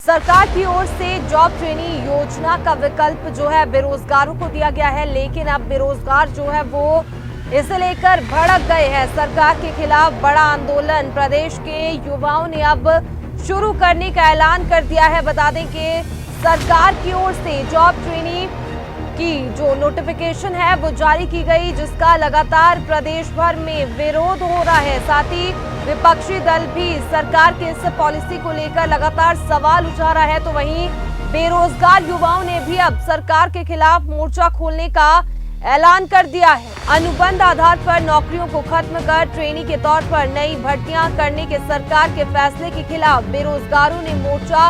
सरकार की ओर से जॉब ट्रेनिंग योजना का विकल्प जो है बेरोजगारों को दिया गया है, लेकिन अब बेरोजगार जो है वो इसे लेकर भड़क गए हैं। सरकार के खिलाफ बड़ा आंदोलन प्रदेश के युवाओं ने अब शुरू करने का ऐलान कर दिया है। बता दें कि सरकार की ओर से जॉब ट्रेनिंग की जो नोटिफिकेशन है वो जारी की गई, जिसका लगातार प्रदेश भर में विरोध हो रहा है। साथ ही विपक्षी दल भी सरकार के इस पॉलिसी को लेकर लगातार सवाल उठा रहा है। तो वहीं बेरोजगार युवाओं ने भी अब सरकार के खिलाफ मोर्चा खोलने का ऐलान कर दिया है। अनुबंध आधार पर नौकरियों को खत्म कर ट्रेनी के तौर पर नई भर्तियां करने के सरकार के फैसले के खिलाफ बेरोजगारों ने मोर्चा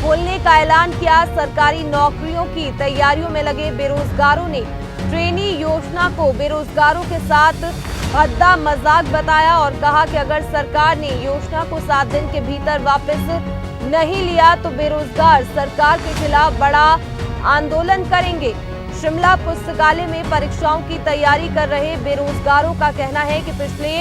खोलने का ऐलान किया। सरकारी नौकरियों की तैयारियों में लगे बेरोजगारों ने ट्रेनी योजना को बेरोजगारों के साथ भद्दा मजाक बताया और कहा कि अगर सरकार ने योजना को 7 दिन के भीतर वापस नहीं लिया तो बेरोजगार सरकार के खिलाफ बड़ा आंदोलन करेंगे। शिमला पुस्तकालय में परीक्षाओं की तैयारी कर रहे बेरोजगारों का कहना है कि पिछले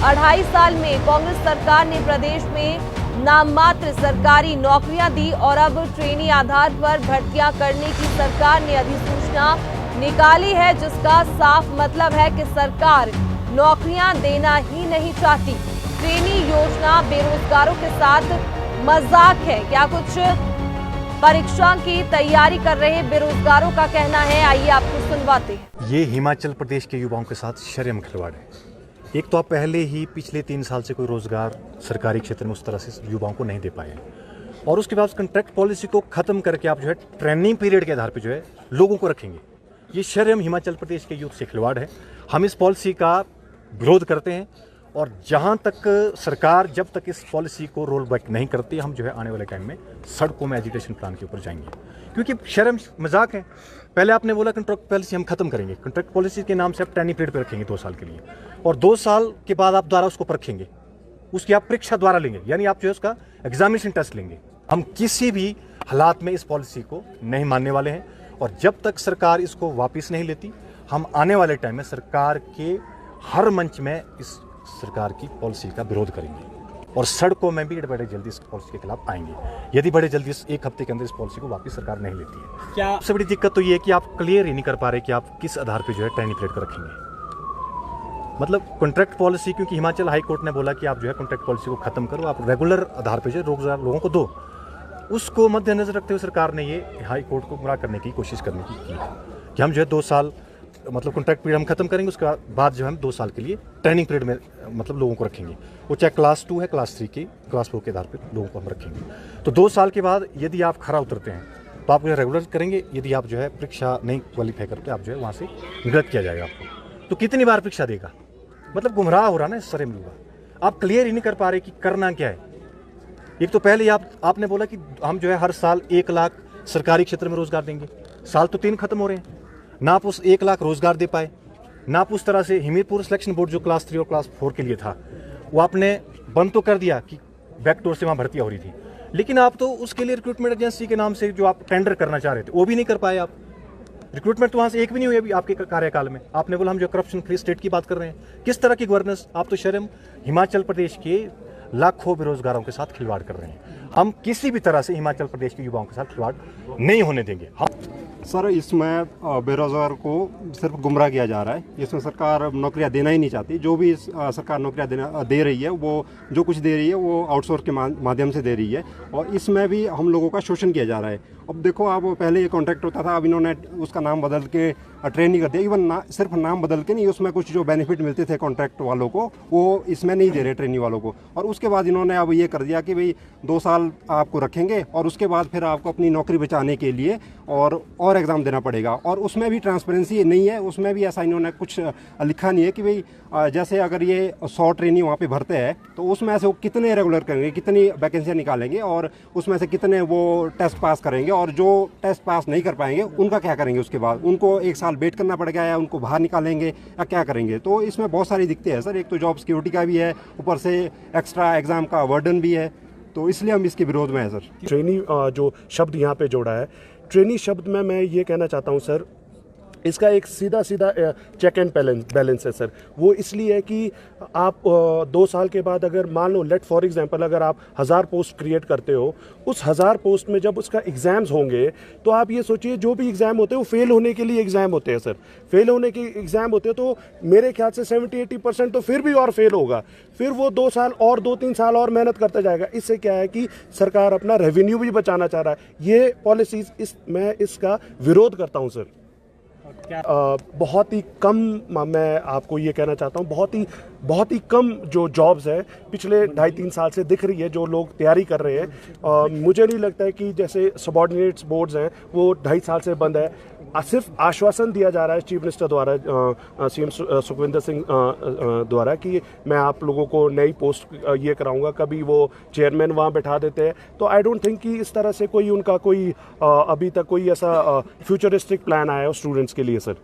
2.5 साल में कांग्रेस सरकार ने प्रदेश में नाममात्र सरकारी नौकरियां दी और अब ट्रेनी आधार पर भर्तियां करने की सरकार ने अधिसूचना निकाली है, जिसका साफ मतलब है कि सरकार नौकरियां देना ही नहीं चाहती। ट्रेनी योजना बेरोजगारों के साथ मजाक है, क्या कुछ परीक्षा की तैयारी कर रहे बेरोजगारों का कहना है, आइए आपको सुनवाते हैं। ये हिमाचल प्रदेश के युवाओं के साथ शर्म खिलवाड़ है। एक तो आप पहले ही पिछले 3 साल से कोई रोजगार सरकारी क्षेत्र में उस तरह से युवाओं को नहीं दे पाए हैं, और उसके बाद कॉन्ट्रैक्ट पॉलिसी को खत्म करके आप जो है ट्रेनिंग पीरियड के आधार पर जो है लोगों को रखेंगे। ये शर्म हिमाचल प्रदेश के यूथ से खिलवाड़ है। हम इस पॉलिसी का विरोध करते हैं और जहां तक सरकार जब तक इस पॉलिसी को रोल बैक नहीं करती, हम जो है आने वाले टाइम में सड़कों में एजुकेशन प्लान के ऊपर जाएंगे, क्योंकि शर्म मजाक है। पहले आपने बोला कॉन्ट्रैक्ट पॉलिसी हम खत्म करेंगे, कॉन्ट्रैक्ट पॉलिसी के नाम से आप ट्रेनिंग पीरियड पर रखेंगे 2 साल के लिए, और 2 साल के बाद आप दोबारा उसको परखेंगे, उसकी आप परीक्षा द्वारा लेंगे, यानी आप जो है उसका एग्जामिनेशन टेस्ट लेंगे। हम किसी भी हालात में इस पॉलिसी को नहीं मानने वाले हैं, और जब तक सरकार इसको वापस नहीं लेती, हम आने वाले टाइम में सरकार के हर मंच में इस सरकार की पॉलिसी का विरोध करेंगे और सड़कों में भी बड़े जल्दी इस पॉलिसी के खिलाफ आएंगे, यदि बड़े जल्दी इस 1 हफ्ते के अंदर इस पॉलिसी को वापस सरकार नहीं लेती है। क्या सबसे बड़ी दिक्कत तो ये है कि आप क्लियर ही नहीं कर पा रहे कि आप किस आधार पर जो है ट्रेनिंग पीरियड को रखेंगे। मतलब कॉन्ट्रैक्ट पॉलिसी, क्योंकि हिमाचल हाई कोर्ट ने बोला कि आप जो है कॉन्ट्रैक्ट पॉलिसी को खत्म करो, आप रेगुलर आधार पर जो रोजगार लोगों को दो, उसको मद्देनजर रखते हुए सरकार ने ये हाई कोर्ट को गुमराह करने की कोशिश करने की कि हम जो है 2 साल मतलब कॉन्ट्रैक्ट पीरियड हम खत्म करेंगे, उसके बाद जो हम 2 साल के लिए ट्रेनिंग पीरियड में मतलब लोगों को रखेंगे। वो चाहे क्लास 2 है, क्लास 3 की, क्लास 4 के आधार पर लोगों को हम रखेंगे। तो 2 साल के बाद यदि आप खरा उतरते हैं तो आप रेगुलर करेंगे, यदि आप जो है परीक्षा नहीं क्वालिफाई करते आप जो है वहाँ से निगलत किया जाएगा आपको। तो कितनी बार परीक्षा देगा? मतलब गुमराह हो रहा ना इस शर्म युवा। आप क्लियर ही नहीं कर पा रहे कि करना क्या है। एक तो पहले आपने बोला कि हम जो है हर साल 1 लाख सरकारी क्षेत्र में रोजगार देंगे, साल तो 3 खत्म हो रहे हैं, ना आप उस 1 लाख रोजगार दे पाए, ना आप उस तरह से हमीरपुर सिलेक्शन बोर्ड जो क्लास 3 और क्लास 4 के लिए था वो आपने बंद तो कर दिया कि बैकडोर से वहाँ भर्तियाँ हो रही थी, लेकिन आप तो उसके लिए रिक्रूटमेंट एजेंसी के नाम से जो आप टेंडर करना चाह रहे थे वो भी नहीं कर पाए। आप रिक्रूटमेंट तो वहाँ से एक भी नहीं हुई अभी आपके कार्यकाल में। आपने बोला हम जो करप्शन फ्री स्टेट की बात कर रहे हैं, किस तरह की गवर्नेंस? आप तो शर्म हिमाचल प्रदेश के लाखों बेरोजगारों के साथ खिलवाड़ कर रहे हैं। हम किसी भी तरह से हिमाचल प्रदेश के युवाओं के साथ खिलवाड़ नहीं होने देंगे। सर, इसमें बेरोजगार को सिर्फ गुमराह किया जा रहा है। इसमें सरकार नौकरियां देना ही नहीं चाहती। जो भी सरकार नौकरियां दे रही है, वो जो कुछ दे रही है वो आउटसोर्स के माध्यम से दे रही है, और इसमें भी हम लोगों का शोषण किया जा रहा है। अब देखो, आप पहले ये कॉन्ट्रैक्ट होता था, अब इन्होंने उसका नाम बदल के ट्रेनिंग कर दिया। इवन सिर्फ नाम बदल के नहीं, उसमें कुछ जो बेनिफिट मिलते थे कॉन्ट्रैक्ट वालों को वो इसमें नहीं दे रहे ट्रेनिंग वालों को। और उसके बाद इन्होंने अब ये कर दिया कि भाई 2 साल आपको रखेंगे और उसके बाद फिर आपको अपनी नौकरी बचाने के लिए और एग्ज़ाम देना पड़ेगा, और उसमें भी ट्रांसपेरेंसी नहीं है। उसमें भी ऐसा इन्होंने कुछ लिखा नहीं है कि भाई जैसे अगर ये 100 ट्रेनिंग वहाँ पे भरते हैं तो उसमें से वो कितने रेगुलर करेंगे, कितनी वैकेंसियाँ निकालेंगे, और उसमें से कितने वो टेस्ट पास करेंगे, और जो टेस्ट पास नहीं कर पाएंगे उनका क्या करेंगे? उसके बाद उनको 1 साल वेट करना पड़ेगा, या उनको बाहर निकालेंगे, या क्या करेंगे? तो इसमें बहुत सारी दिक्कतें हैं सर। एक तो जॉब सिक्योरिटी का भी है, ऊपर से एक्स्ट्रा एग्ज़ाम का वर्डन भी है, तो इसलिए हम इसके विरोध में हैं सर। ट्रेनी जो शब्द यहाँ पे जोड़ा है, ट्रेनी शब्द में मैं ये कहना चाहता हूँ सर इसका एक सीधा सीधा चेक एंड बैलेंस है सर। वो इसलिए है कि आप 2 साल के बाद अगर मान लो लेट फॉर एग्जांपल अगर आप 1000 पोस्ट क्रिएट करते हो, उस 1000 पोस्ट में जब उसका एग्ज़ाम्स होंगे तो आप ये सोचिए जो भी एग्ज़ाम होते हैं वो फेल होने के लिए एग्ज़ाम होते हैं सर। फेल होने के एग्ज़ाम होते हैं तो मेरे ख्याल से 70-80% तो फिर भी और फेल होगा, फिर वो 2 साल और 2-3 साल और मेहनत करता जाएगा। इससे क्या है कि सरकार अपना रेवेन्यू भी बचाना चाह रहा है। ये पॉलिसीज़ मैं इसका विरोध करता हूँ सर। बहुत ही कम, मैं आपको ये कहना चाहता हूँ, बहुत ही कम जो जॉब्स है पिछले 2.5-3 साल से दिख रही है जो लोग तैयारी कर रहे हैं। मुझे नहीं लगता है कि जैसे सबॉर्डिनेट्स बोर्ड्स हैं वो 2.5 साल से बंद है। सिर्फ आश्वासन दिया जा रहा है चीफ मिनिस्टर द्वारा, सीएम सुखविंदर सिंह द्वारा कि मैं आप लोगों को नई पोस्ट ये कराऊंगा, कभी वो चेयरमैन वहाँ बैठा देते हैं। तो आई डोंट थिंक कि इस तरह से कोई उनका कोई अभी तक कोई ऐसा फ्यूचरिस्टिक प्लान आया है स्टूडेंट्स के लिए सर।